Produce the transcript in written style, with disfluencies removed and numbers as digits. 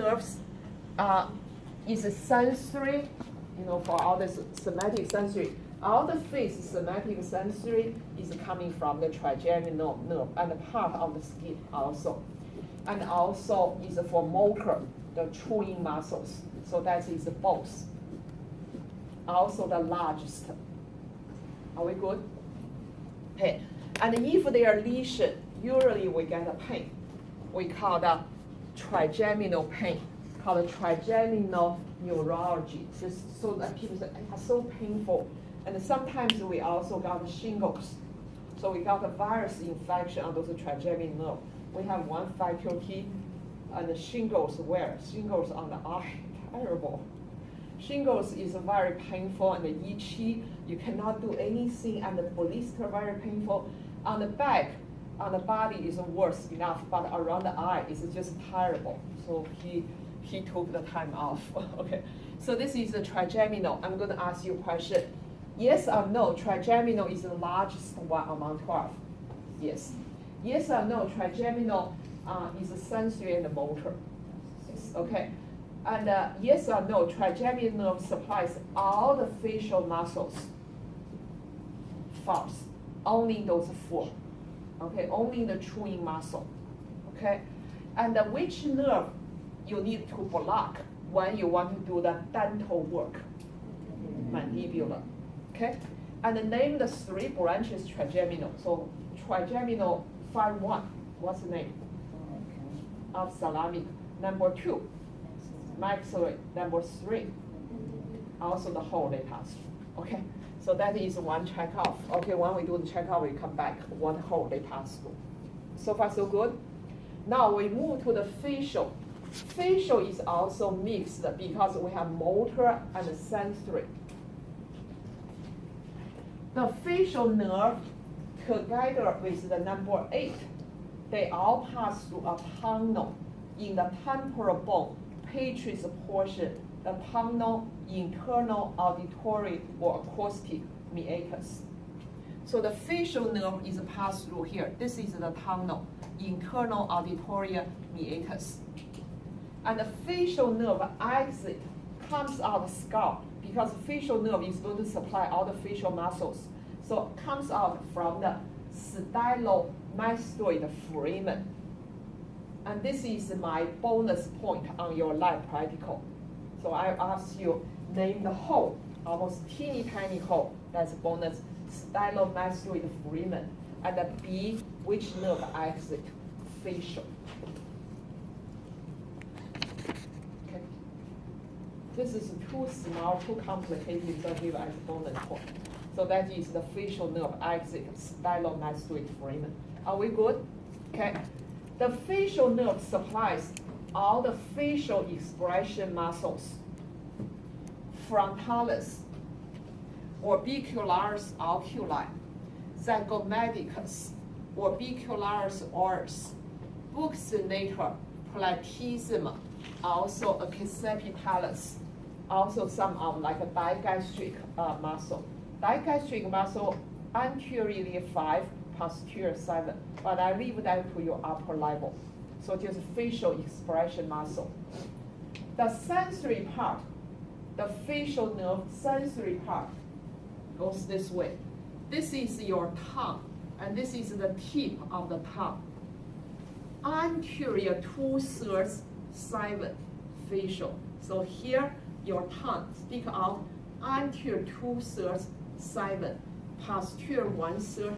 nerves is a sensory, for all the somatic sensory. All the face somatic sensory is coming from the trigeminal nerve and part of the skin also. And also is for motor, the chewing muscles. So that is both. Also the largest. Are we good? Okay. And if they are lesion, usually we get a pain. We call that trigeminal pain, called trigeminal neurology. Just so that people say, it's so painful. And sometimes we also got shingles. So we got a virus infection on those trigeminal nerve. We have one faculty, and the shingles where? Shingles on the eye, terrible. Shingles is very painful and itchy. You cannot do anything, and the blister very painful. On the back, on the body is worse enough, but around the eye is just terrible. So he took the time off. Okay. So this is the trigeminal. I'm going to ask you a question. Yes or no, trigeminal is the largest one among 12? Yes. Yes or no, trigeminal is a sensory and motor? Yes. Okay. And yes or no, trigeminal nerve supplies all the facial muscles first, only those 4. Okay, only the chewing muscle. Okay, and which nerve you need to block when you want to do the dental work? Mandibular. Okay, and name the 3 branches trigeminal. So trigeminal 5-1. What's the name? Ophthalmic. Number 2, maxillary. Number 3, also the whole they pass through. Okay. So that is one check off. Okay, when we do the check off, we come back one whole they pass through. So far so good. Now we move to the facial. Facial is also mixed because we have motor and sensory. The facial nerve together with the number 8, they all pass through a tunnel in the temporal bone, petrous portion, the tunnel, internal auditory or acoustic meatus. So the facial nerve is passed through here. This is the tunnel, internal auditory meatus. And the facial nerve exit comes out of the scalp because facial nerve is going to supply all the facial muscles. So it comes out from the stylomastoid foramen. And this is my bonus point on your lab practical. So I ask you, name the hole, almost teeny tiny hole, that's bonus, stylomastoid foramen. And the B, which nerve exit? Facial. Okay. This is too small, too complicated to give as bonus point. So that is the facial nerve exit, stylomastoid foramen. Are we good? Okay. The facial nerve supplies all the facial expression muscles, frontalis, orbicularis oculi, zygomaticus, orbicularis oris, buccinator, platysma, also accipitalis, also some of like a digastric muscle. Digastric muscle, anteriorly 5, posterior 7, but I leave that to your upper level. So just facial expression muscle. The sensory part, the facial nerve sensory part goes this way. This is your tongue, and this is the tip of the tongue. Anterior 2/3 7 facial. So here your tongue stick out, anterior 2/3 7, posterior 1/3